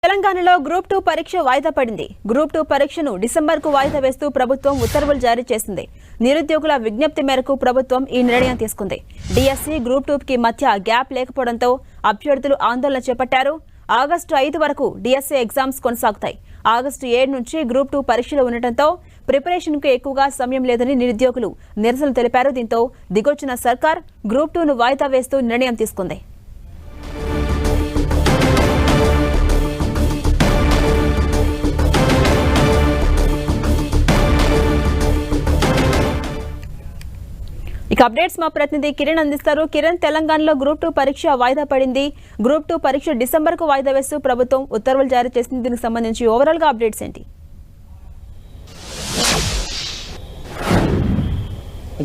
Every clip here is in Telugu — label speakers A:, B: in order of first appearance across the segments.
A: తెలంగాణలో గ్రూప్ 2 పరీక్ష వాయిదా పడింది. గ్రూప్ 2 పరీక్షను డిసెంబర్కు వాయిదా వేస్తూ ప్రభుత్వం ఉత్తర్వులు జారీ చేసింది. నిరుద్యోగుల విజ్ఞప్తి మేరకు ప్రభుత్వం ఈ నిర్ణయం తీసుకుంది. డిఎస్సి గ్రూప్ 2కి మధ్య గ్యాప్ లేకపోవడంతో అభ్యర్థులు ఆందోళన చేపట్టారు. ఆగస్టు 5 వరకు డిఎస్సి ఎగ్జామ్స్ కొనసాగుతాయి. ఆగస్టు 7 నుంచి గ్రూప్ 2 పరీక్షలు ఉండటంతో ప్రిపరేషన్కు ఎక్కువగా సమయం లేదని నిరుద్యోగులు నిరసనలు తెలిపారు. దీంతో దిగొచ్చిన సర్కార్ గ్రూప్ 2ను వాయిదా వేస్తూ నిర్ణయం తీసుకుంది. ఇక అప్డేట్స్ మా ప్రతినిధి కిరణ్ అందిస్తారు. కిరణ్, తెలంగాణలో గ్రూప్ 2 పరీక్ష వాయిదా పడింది. గ్రూప్ 2 పరీక్ష డిసెంబర్కు వాయిదా వేస్తూ ప్రభుత్వం ఉత్తర్వులు జారీ చేసింది. దీనికి సంబంధించి ఓవరాల్ గా అప్డేట్స్ ఏంటి?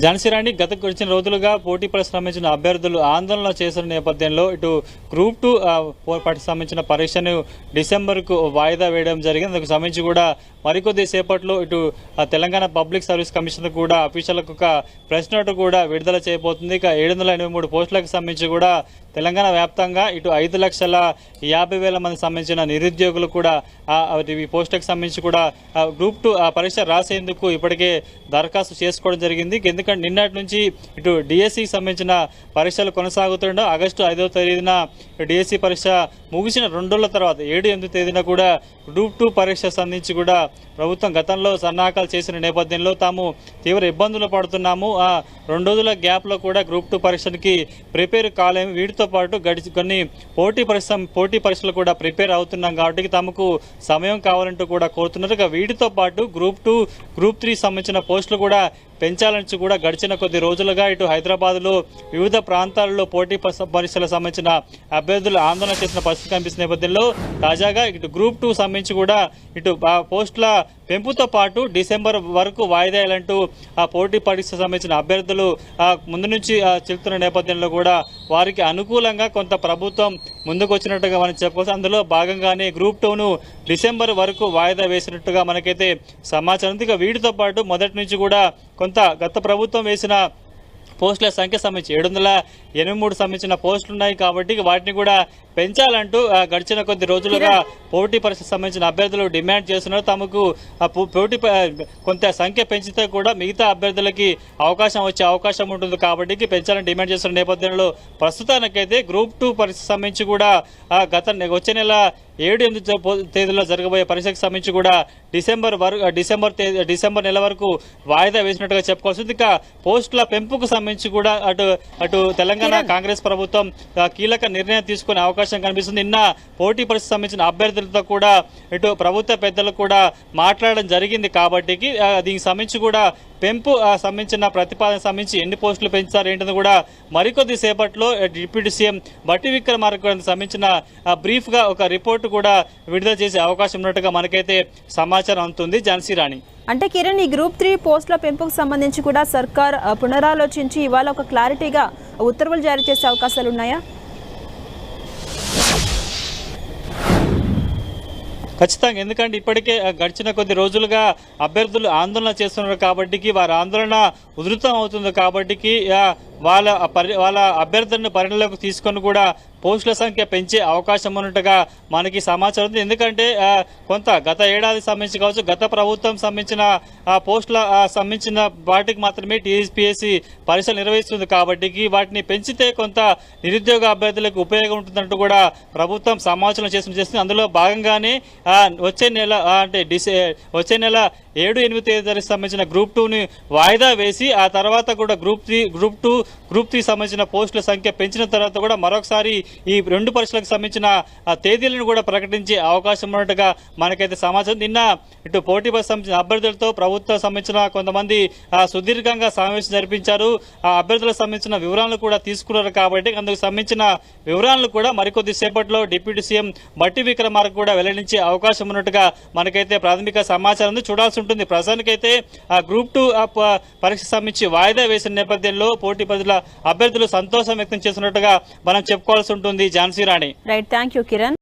B: ఝాన్సీరాణి, గత వచ్చిన రోజులుగా పోటీ పరిశ్రమించిన అభ్యర్థులు ఆందోళన చేసిన నేపథ్యంలో ఇటు గ్రూప్ 2 సంబంధించిన పరీక్షను డిసెంబర్కు వాయిదా వేయడం జరిగింది. అందుకు సంబంధించి కూడా మరికొద్ది సేపట్లో ఇటు తెలంగాణ పబ్లిక్ సర్వీస్ కమిషన్ కూడా అఫీషియల్కు ఒక ప్రెస్ నోట్ కూడా విడుదల చేయబోతుంది. ఇక 783 పోస్టులకు సంబంధించి కూడా తెలంగాణ వ్యాప్తంగా ఇటు 5,50,000 మందికి సంబంధించిన నిరుద్యోగులు కూడా ఈ పోస్టులకు సంబంధించి కూడా గ్రూప్ 2 పరీక్ష రాసేందుకు ఇప్పటికే దరఖాస్తు చేసుకోవడం జరిగింది. ఎందుకంటే నిన్నటి నుంచి ఇటు డిఎస్సికి సంబంధించిన పరీక్షలు కొనసాగుతుండో ఆగస్టు 5వ తేదీన డిఎస్సి పరీక్ష ముగిసిన 2 రోజుల తర్వాత 7-8 తేదీన కూడా గ్రూప్ 2 పరీక్ష సంబంధించి కూడా ప్రభుత్వం గతంలో సన్నాహాలు చేసిన నేపథ్యంలో తాము తీవ్ర ఇబ్బందులు పడుతున్నాము. 2 రోజుల గ్యాప్లో కూడా గ్రూప్ 2 పరీక్షలకి ప్రిపేర్ కాలేము. వీటితో పాటు కొన్ని పోటీ పరీక్షలు కూడా ప్రిపేర్ అవుతున్నాం కాబట్టి తమకు సమయం కావాలంటూ కూడా కోరుతున్నారు. ఇక వీటితో పాటు గ్రూప్ 2, గ్రూప్ 3 సంబంధించిన పోస్టులు కూడా పెంచాలని కూడా గడిచిన కొద్ది రోజులుగా ఇటు హైదరాబాద్లో వివిధ ప్రాంతాల్లో పోటీ పరీక్షలకు సంబంధించిన అభ్యర్థులు ఆందోళన చేసిన పరిస్థితి కనిపిస్తున్న నేపథ్యంలో తాజాగా ఇటు గ్రూప్ 2 సంబంధించి కూడా ఇటు పోస్టుల పెంపుతో పాటు డిసెంబర్ వరకు వాయిదా వేయాలంటూ పోటీ పరీక్షకు సంబంధించిన అభ్యర్థులు ముందు నుంచి చెప్తున్న నేపథ్యంలో కూడా వారికి అనుకూలంగా కొంత ప్రభుత్వం ముందుకు వచ్చినట్టుగా మనం చెప్పుకోవచ్చు. అందులో భాగంగానే గ్రూప్ 2ను డిసెంబర్ వరకు వాయిదా వేసినట్టుగా మనకైతే సమాచారం. ఇక వీటితో పాటు మొదటి నుంచి కూడా కొంత గత ప్రభుత్వం వేసిన పోస్టుల సంఖ్య సంబంధించి 783 సంబంధించిన పోస్టులు ఉన్నాయి కాబట్టి వాటిని కూడా పెంచాలంటూ గడిచిన కొద్ది రోజులుగా పోటీ పరీక్షకు సంబంధించిన అభ్యర్థులు డిమాండ్ చేస్తున్నారు. తమకు పోటీ కొంత సంఖ్య పెంచితే కూడా మిగతా అభ్యర్థులకి వచ్చే అవకాశం ఉంటుంది కాబట్టి పెంచాలని డిమాండ్ చేస్తున్న నేపథ్యంలో ప్రస్తుతానికైతే గ్రూప్ 2 పరీక్షకు సంబంధించి కూడా వచ్చే నెల 7-8 తేదీలో జరగబోయే పరీక్షకు సంబంధించి కూడా డిసెంబర్ నెల వరకు వాయిదా వేసినట్టుగా చెప్పుకోవాల్సింది. ఇక పోస్టుల పెంపుకు సంబంధించి కూడా అటు తెలంగాణ కాంగ్రెస్ ప్రభుత్వం కీలక నిర్ణయం తీసుకునే అవకాశం కనిపిస్తుంది. నిన్న పోటీ పరీక్షకు సంబంధించిన అభ్యర్థులతో కూడా ఇటు ప్రభుత్వ పెద్దలు కూడా మాట్లాడడం జరిగింది కాబట్టి దీనికి సంబంధించి కూడా పెంపు సంబంధించిన ప్రతిపాదన సంబంధించి ఎన్ని పోస్టులు పెంచుతారు ఏంటని కూడా మరికొద్ది సేపట్లో డిప్యూటీ సీఎం బట్టి విక్రమార్క సంబంధించిన బ్రీఫ్గా ఒక రిపోర్టు కూడా విడుదల చేసే అవకాశం ఉన్నట్టుగా మనకైతే సమాచారం అందుతుంది. ఝాన్సీరాణి,
A: అంటే కిరణ్, ఈ గ్రూప్ 3 పోస్టుల పెంపుకు సంబంధించి కూడా సర్కార్ పునరాలోచించి ఇవాళ ఒక క్లారిటీగా ఉత్తర్వులు జారీ చేసే అవకాశాలు ఉన్నాయా?
B: ఖచ్చితంగా, ఎందుకంటే ఇప్పటికే గడిచిన కొద్ది రోజులుగా అభ్యర్థులు ఆందోళన చేస్తున్నారు కాబట్టి వారి ఆందోళన ఉధృతం అవుతుంది కాబట్టి వాళ్ళ అభ్యర్థులను పరిగణలోకి తీసుకొని కూడా పోస్టుల సంఖ్య పెంచే అవకాశం ఉన్నట్టుగా మనకి సమాచారం ఉంది. ఎందుకంటే కొంత గత ఏడాది సంబంధించి కావచ్చు, గత ప్రభుత్వం సంబంధించిన పోస్టుల సంబంధించిన వాటికి మాత్రమే టీఎస్పీఎస్సీ పరీక్షలు నిర్వహిస్తుంది కాబట్టి వాటిని పెంచితే కొంత నిరుద్యోగ అభ్యర్థులకు ఉపయోగం ఉంటుందంటూ కూడా ప్రభుత్వం సమాచారం చేస్తుంది. అందులో భాగంగానే వచ్చే నెల 7-8 తేదీకి సంబంధించిన గ్రూప్ 2ని వాయిదా వేసి ఆ తర్వాత కూడా గ్రూప్ 3 సంబంధించిన పోస్టుల సంఖ్య పెంచిన తర్వాత కూడా మరొకసారి ఈ 2 పరీక్షలకు సంబంధించిన తేదీలను కూడా ప్రకటించే అవకాశం ఉన్నట్టుగా మనకైతే సమాచారం. నిన్న ఇటు పోటీ పరీక్ష సంబంధించిన అభ్యర్థులతో ప్రభుత్వం సంబంధించిన కొంతమంది సుదీర్ఘంగా సమావేశం జరిపించారు. ఆ అభ్యర్థులకు సంబంధించిన వివరాలను కూడా తీసుకున్నారు కాబట్టి అందుకు సంబంధించిన వివరాలను కూడా మరికొద్ది సేపట్లో డిప్యూటీ సీఎం బట్టి విక్రమార్క కూడా వెల్లడించే అవకాశం ఉన్నట్టుగా మనకైతే ప్రాథమిక సమాచారం ఉంది. చూడాల్సి ఉంటుంది. ప్రస్తుతానికైతే గ్రూప్ 2 పరీక్ష సంబంధించి వాయిదా వేసిన నేపథ్యంలో పోటీ అభ్యర్థులు సంతోషం వ్యక్తం చేస్తున్నట్టుగా మనం చెప్పుకోవాల్సి ఉంటుంది. Jhansi Rani,
A: right, thank you Kiran.